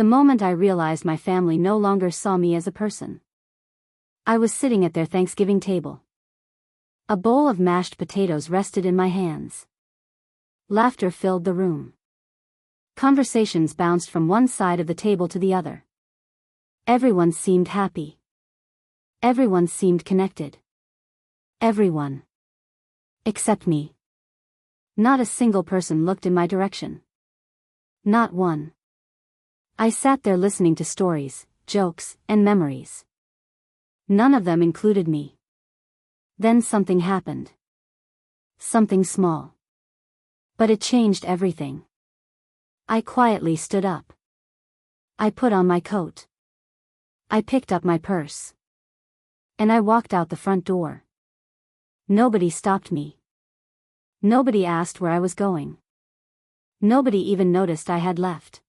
The moment I realized my family no longer saw me as a person. I was sitting at their Thanksgiving table. A bowl of mashed potatoes rested in my hands. Laughter filled the room. Conversations bounced from one side of the table to the other. Everyone seemed happy. Everyone seemed connected. Everyone. Except me. Not a single person looked in my direction. Not one. I sat there listening to stories, jokes, and memories. None of them included me. Then something happened. Something small. But it changed everything. I quietly stood up. I put on my coat. I picked up my purse. And I walked out the front door. Nobody stopped me. Nobody asked where I was going. Nobody even noticed I had left.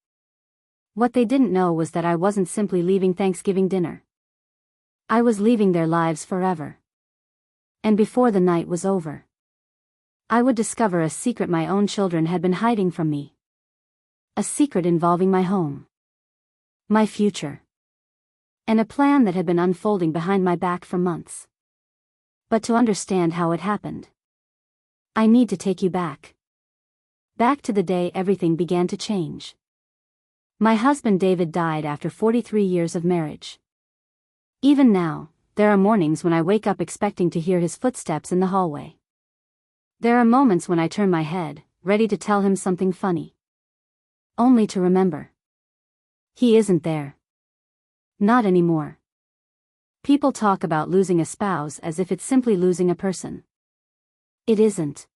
What they didn't know was that I wasn't simply leaving Thanksgiving dinner. I was leaving their lives forever. And before the night was over, I would discover a secret my own children had been hiding from me. A secret involving my home. My future. And a plan that had been unfolding behind my back for months. But to understand how it happened, I need to take you back. Back to the day everything began to change. My husband David died after 43 years of marriage. Even now, there are mornings when I wake up expecting to hear his footsteps in the hallway. There are moments when I turn my head, ready to tell him something funny. Only to remember. He isn't there. Not anymore. People talk about losing a spouse as if it's simply losing a person. It isn't.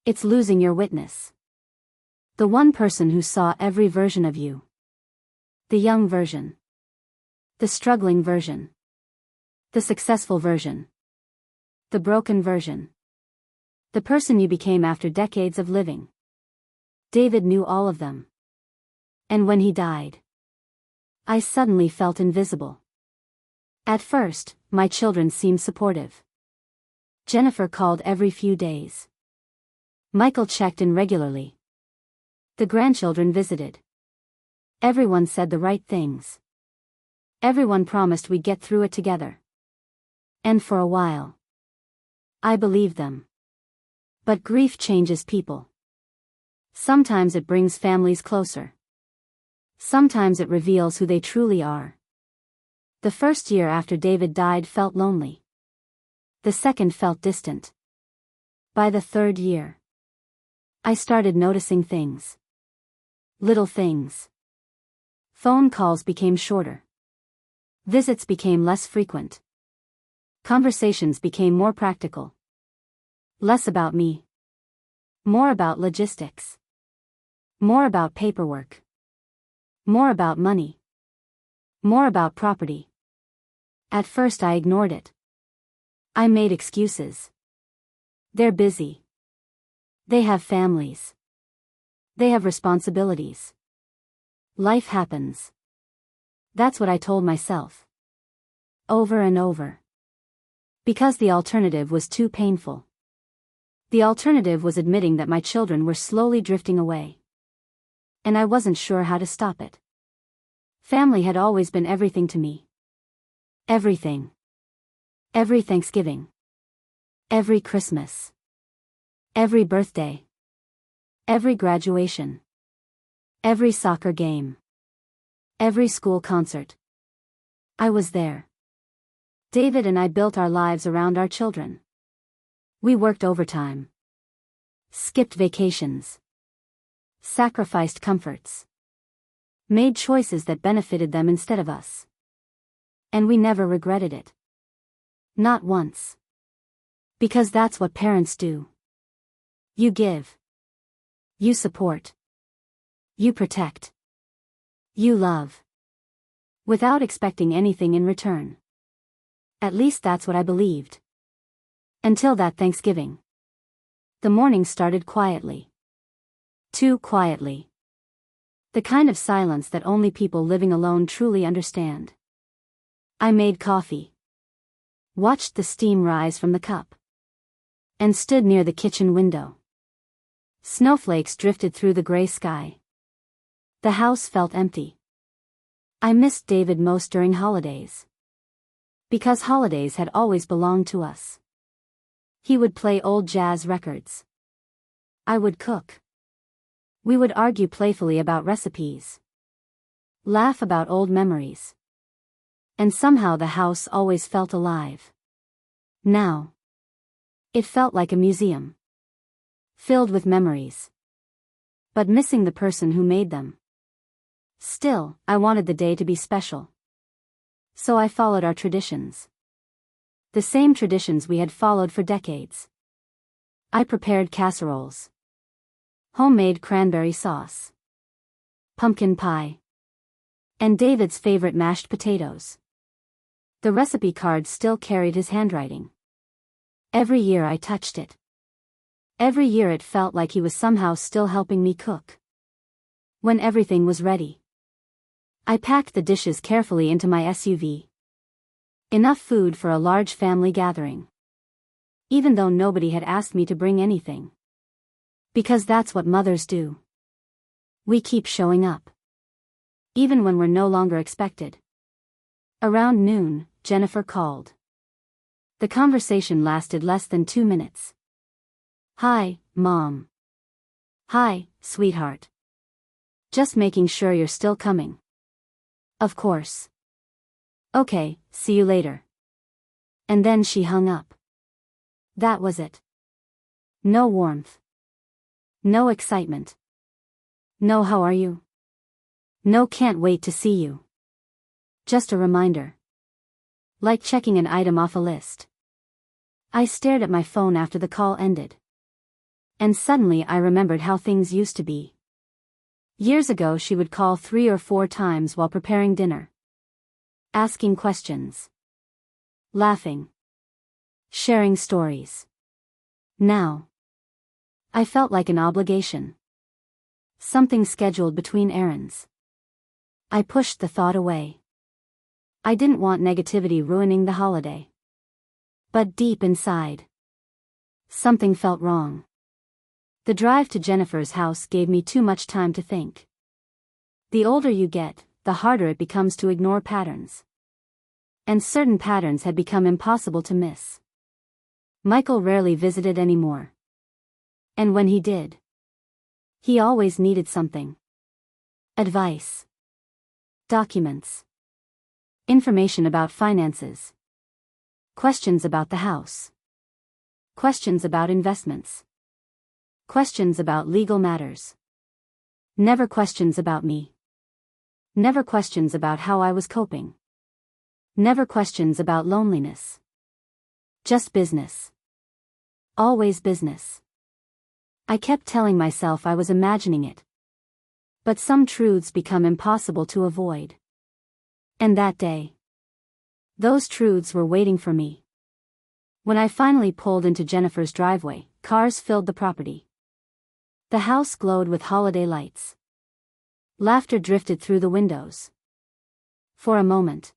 It's losing your witness. The one person who saw every version of you. The young version. The struggling version. The successful version. The broken version. The person you became after decades of living. David knew all of them. And when he died, I suddenly felt invisible. At first, my children seemed supportive. Jennifer called every few days. Michael checked in regularly. The grandchildren visited. Everyone said the right things. Everyone promised we'd get through it together. And for a while, I believed them. But grief changes people. Sometimes it brings families closer. Sometimes it reveals who they truly are. The first year after David died felt lonely. The second felt distant. By the third year, I started noticing things. Little things. Phone calls became shorter. Visits became less frequent. Conversations became more practical. Less about me. More about logistics. More about paperwork. More about money. More about property. At first I ignored it. I made excuses. They're busy. They have families. They have responsibilities. Life happens. That's what I told myself. Over and over. Because the alternative was too painful. The alternative was admitting that my children were slowly drifting away. And I wasn't sure how to stop it. Family had always been everything to me. Everything. Every Thanksgiving. Every Christmas. Every birthday. Every graduation. Every soccer game. Every school concert. I was there. David and I built our lives around our children. We worked overtime. Skipped vacations. Sacrificed comforts. Made choices that benefited them instead of us. And we never regretted it. Not once. Because that's what parents do. You give. You support. You protect. You love. Without expecting anything in return. At least that's what I believed. Until that Thanksgiving. The morning started quietly. Too quietly. The kind of silence that only people living alone truly understand. I made coffee. Watched the steam rise from the cup. And stood near the kitchen window. Snowflakes drifted through the gray sky. The house felt empty. I missed David most during holidays. Because holidays had always belonged to us. He would play old jazz records. I would cook. We would argue playfully about recipes. Laugh about old memories. And somehow the house always felt alive. Now. It felt like a museum. Filled with memories. But missing the person who made them. Still, I wanted the day to be special. So I followed our traditions. The same traditions we had followed for decades. I prepared casseroles. Homemade cranberry sauce. Pumpkin pie. And David's favorite mashed potatoes. The recipe card still carried his handwriting. Every year I touched it. Every year it felt like he was somehow still helping me cook. When everything was ready, I packed the dishes carefully into my SUV. Enough food for a large family gathering. Even though nobody had asked me to bring anything. Because that's what mothers do. We keep showing up. Even when we're no longer expected. Around noon, Jennifer called. The conversation lasted less than 2 minutes. Hi, Mom. Hi, sweetheart. Just making sure you're still coming. Of course. Okay, see you later. And then she hung up. That was it. No warmth. No excitement. No how are you? No can't wait to see you. Just a reminder. Like checking an item off a list. I stared at my phone after the call ended. And suddenly I remembered how things used to be. Years ago she would call 3 or 4 times while preparing dinner. Asking questions. Laughing. Sharing stories. Now. I felt like an obligation. Something scheduled between errands. I pushed the thought away. I didn't want negativity ruining the holiday. But deep inside, something felt wrong. The drive to Jennifer's house gave me too much time to think. The older you get, the harder it becomes to ignore patterns. And certain patterns had become impossible to miss. Michael rarely visited anymore. And when he did, he always needed something. Advice. Documents. Information about finances. Questions about the house. Questions about investments. Questions about legal matters. Never questions about me. Never questions about how I was coping. Never questions about loneliness. Just business. Always business. I kept telling myself I was imagining it. But some truths become impossible to avoid. And that day, those truths were waiting for me. When I finally pulled into Jennifer's driveway, cars filled the property. The house glowed with holiday lights. Laughter drifted through the windows. For a moment,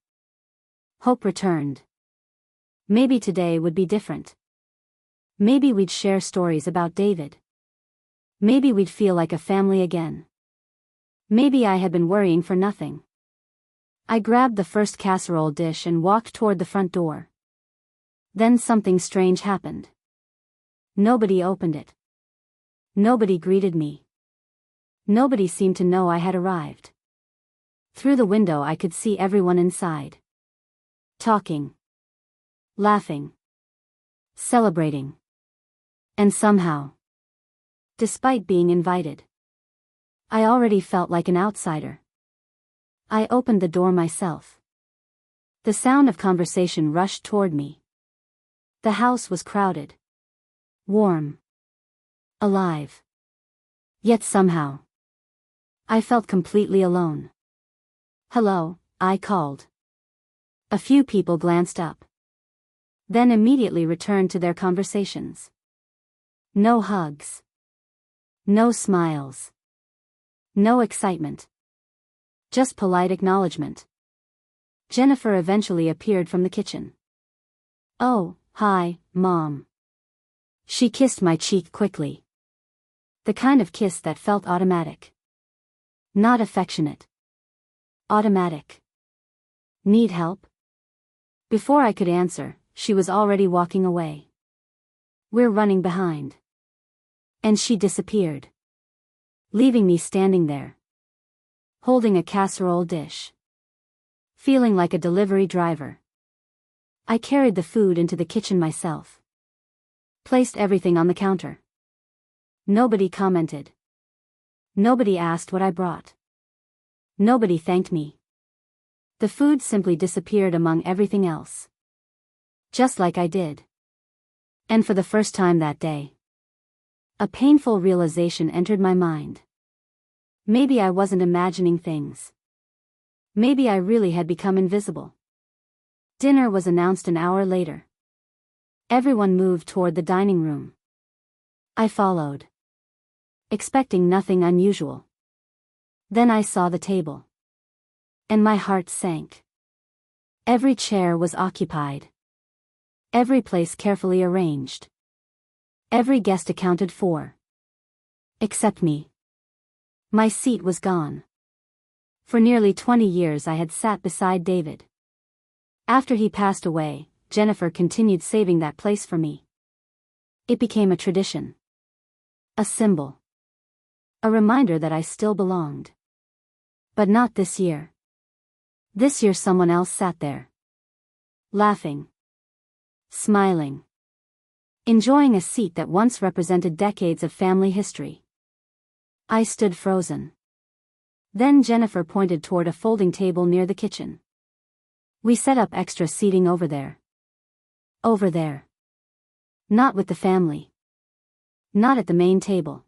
hope returned. Maybe today would be different. Maybe we'd share stories about David. Maybe we'd feel like a family again. Maybe I had been worrying for nothing. I grabbed the first casserole dish and walked toward the front door. Then something strange happened. Nobody opened it. Nobody greeted me. Nobody seemed to know I had arrived. Through the window I could see everyone inside. Talking. Laughing. Celebrating. And somehow, despite being invited, I already felt like an outsider. I opened the door myself. The sound of conversation rushed toward me. The house was crowded. Warm. Alive. Yet somehow, I felt completely alone. Hello, I called. A few people glanced up. Then immediately returned to their conversations. No hugs. No smiles. No excitement. Just polite acknowledgement. Jennifer eventually appeared from the kitchen. Oh, hi, Mom. She kissed my cheek quickly. The kind of kiss that felt automatic. Not affectionate. Automatic. Need help? Before I could answer, she was already walking away. We're running behind. And she disappeared, leaving me standing there, holding a casserole dish, feeling like a delivery driver. I carried the food into the kitchen myself, placed everything on the counter. Nobody commented. Nobody asked what I brought. Nobody thanked me. The food simply disappeared among everything else, just like I did. And for the first time that day, a painful realization entered my mind. Maybe I wasn't imagining things. Maybe I really had become invisible. Dinner was announced an hour later. Everyone moved toward the dining room. I followed, expecting nothing unusual. Then I saw the table, and my heart sank. Every chair was occupied. Every place carefully arranged. Every guest accounted for. Except me. My seat was gone. For nearly 20 years I had sat beside David. After he passed away, Jennifer continued saving that place for me. It became a tradition. A symbol. A reminder that I still belonged. But not this year. This year someone else sat there. Laughing. Smiling. Enjoying a seat that once represented decades of family history. I stood frozen. Then Jennifer pointed toward a folding table near the kitchen. We set up extra seating over there. Over there. Not with the family. Not at the main table.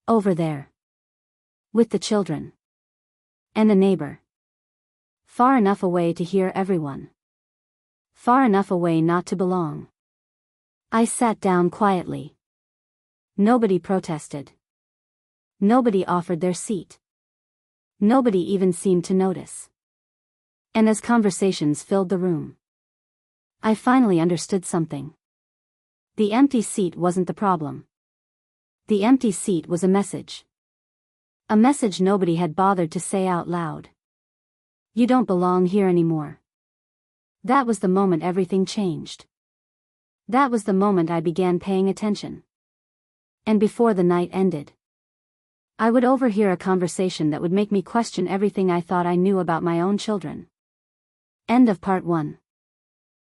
Over there. With the children. And a neighbor. Far enough away to hear everyone. Far enough away not to belong. I sat down quietly. Nobody protested. Nobody offered their seat. Nobody even seemed to notice. And as conversations filled the room, I finally understood something. The empty seat wasn't the problem. The empty seat was a message. A message nobody had bothered to say out loud. You don't belong here anymore. That was the moment everything changed. That was the moment I began paying attention. And before the night ended, I would overhear a conversation that would make me question everything I thought I knew about my own children. End of part 1.